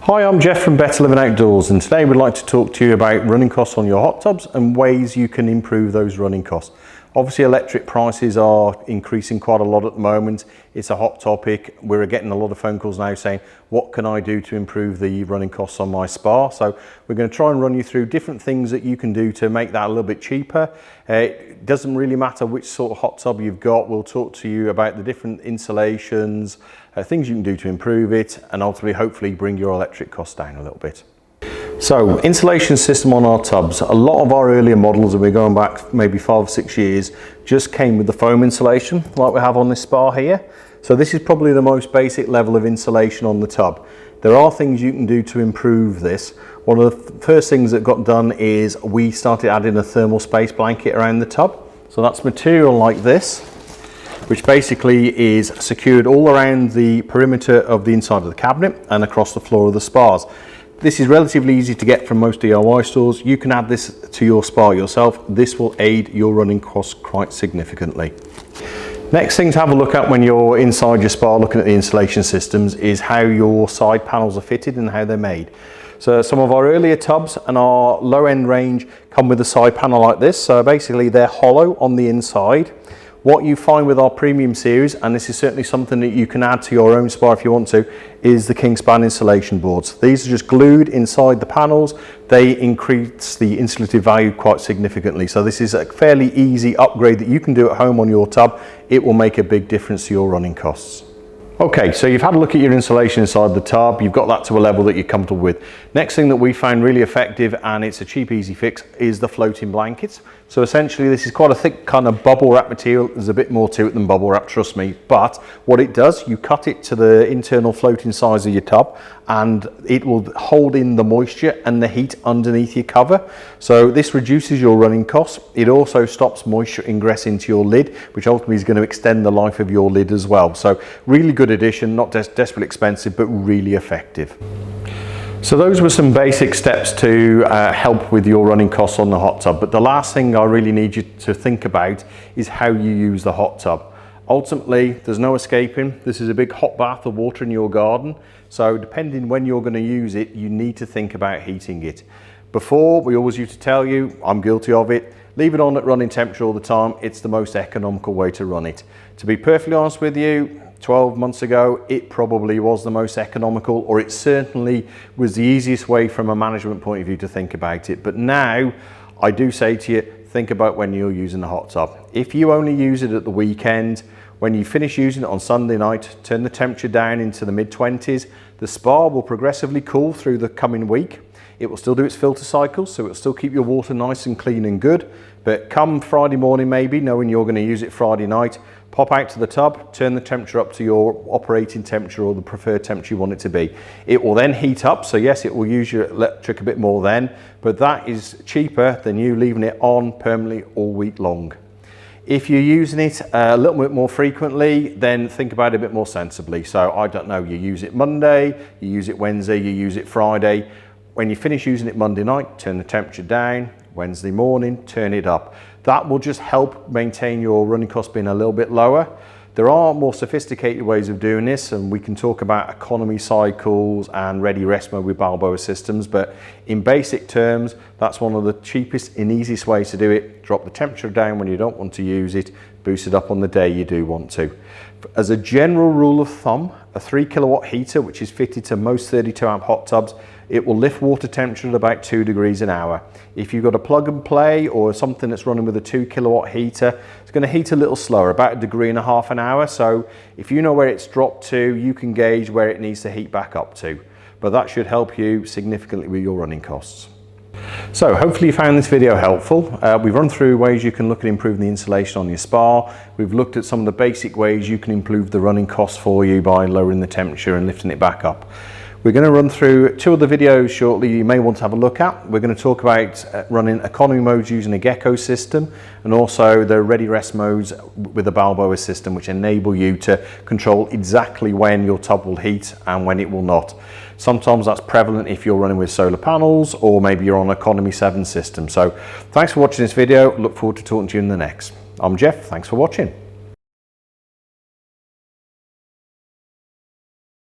Hi, I'm Jeff from Better Living Outdoors, and today we'd like to talk to you about running costs on your hot tubs and ways you can improve those running costs. Obviously, electric prices are increasing quite a lot at the moment. It's a hot topic. We're getting a lot of phone calls now saying, what can I do to improve the running costs on my spa? So we're going to try and run you through different things that you can do to make that a little bit cheaper. It doesn't really matter which sort of hot tub you've got. We'll talk to you about the different insulations, things you can do to improve it, and ultimately, hopefully, bring your electric costs down a little bit. So, insulation system on our tubs. A lot of our earlier models, and we're going back maybe 5 or 6 years, just came with the foam insulation like we have on this spa here. So this is probably the most basic level of insulation on the tub. There are things you can do to improve this. One of the first things that got done is we started adding a thermal space blanket around the tub. So that's material like this, which basically is secured all around the perimeter of the inside of the cabinet and across the floor of the spas. This is relatively easy to get from most DIY stores. You can add this to your spa yourself. This will aid your running costs quite significantly. Next thing to have a look at when you're inside your spa looking at the insulation systems is how your side panels are fitted and how they're made. So some of our earlier tubs and our low end range come with a side panel like this. So basically they're hollow on the inside. What you find with our premium series, and this is certainly something that you can add to your own spa if you want to, is the Kingspan insulation boards. These are just glued inside the panels. They increase the insulative value quite significantly. So this is a fairly easy upgrade that you can do at home on your tub. It will make a big difference to your running costs. Okay, so you've had a look at your insulation inside the tub, you've got that to a level that you're comfortable with. Next thing that we found really effective, and it's a cheap, easy fix, is the floating blankets. So essentially this is quite a thick kind of bubble wrap material. There's a bit more to it than bubble wrap, trust me. But what it does, you cut it to the internal floating size of your tub and it will hold in the moisture and the heat underneath your cover. So this reduces your running costs. It also stops moisture ingress into your lid, which ultimately is going to extend the life of your lid as well. So really good addition, not desperately expensive, but really effective. So those were some basic steps to help with your running costs on the hot tub. But the last thing I really need you to think about is how you use the hot tub. Ultimately, there's no escaping. This is a big hot bath of water in your garden. So depending when you're going to use it, you need to think about heating it. Before, we always used to tell you, I'm guilty of it, leave it on at running temperature all the time. It's the most economical way to run it. To be perfectly honest with you, 12 months ago, it probably was the most economical, or it certainly was the easiest way from a management point of view to think about it. But now, I do say to you, think about when you're using the hot tub. If you only use it at the weekend, when you finish using it on Sunday night, turn the temperature down into the mid-20s. The spa will progressively cool through the coming week. It will still do its filter cycles, so it'll still keep your water nice and clean and good. But come Friday morning maybe, knowing you're going to use it Friday night, pop out to the tub, turn the temperature up to your operating temperature or the preferred temperature you want it to be. It will then heat up, so yes, it will use your electric a bit more then, but that is cheaper than you leaving it on permanently all week long. If you're using it a little bit more frequently, then think about it a bit more sensibly. So I don't know, you use it Monday, you use it Wednesday, you use it Friday. When you finish using it Monday night, turn the temperature down. Wednesday morning, turn it up. That will just help maintain your running costs being a little bit lower. There are more sophisticated ways of doing this, and we can talk about economy cycles and ready rest mode with Balboa systems, but in basic terms, that's one of the cheapest and easiest ways to do it. Drop the temperature down when you don't want to use it, boost it up on the day you do want to. As a general rule of thumb, a 3 kilowatt heater, which is fitted to most 32 amp hot tubs, it will lift water temperature at about 2 degrees an hour. If you've got a plug and play or something that's running with a 2 kilowatt heater, it's going to heat a little slower, about 1.5 degrees an hour. So if you know where it's dropped to, you can gauge where it needs to heat back up to. But that should help you significantly with your running costs. So hopefully you found this video helpful. We've run through ways you can look at improving the insulation on your spa. We've looked at some of the basic ways you can improve the running costs for you by lowering the temperature and lifting it back up. We're going to run through 2 other videos shortly you may want to have a look at. We're going to talk about running economy modes using a Gecko system, and also the ready rest modes with the Balboa system, which enable you to control exactly when your tub will heat and when it will not. Sometimes that's prevalent if you're running with solar panels, or maybe you're on economy 7 system. So thanks for watching this video. Look forward to talking to you in the next. I'm Jeff, thanks for watching.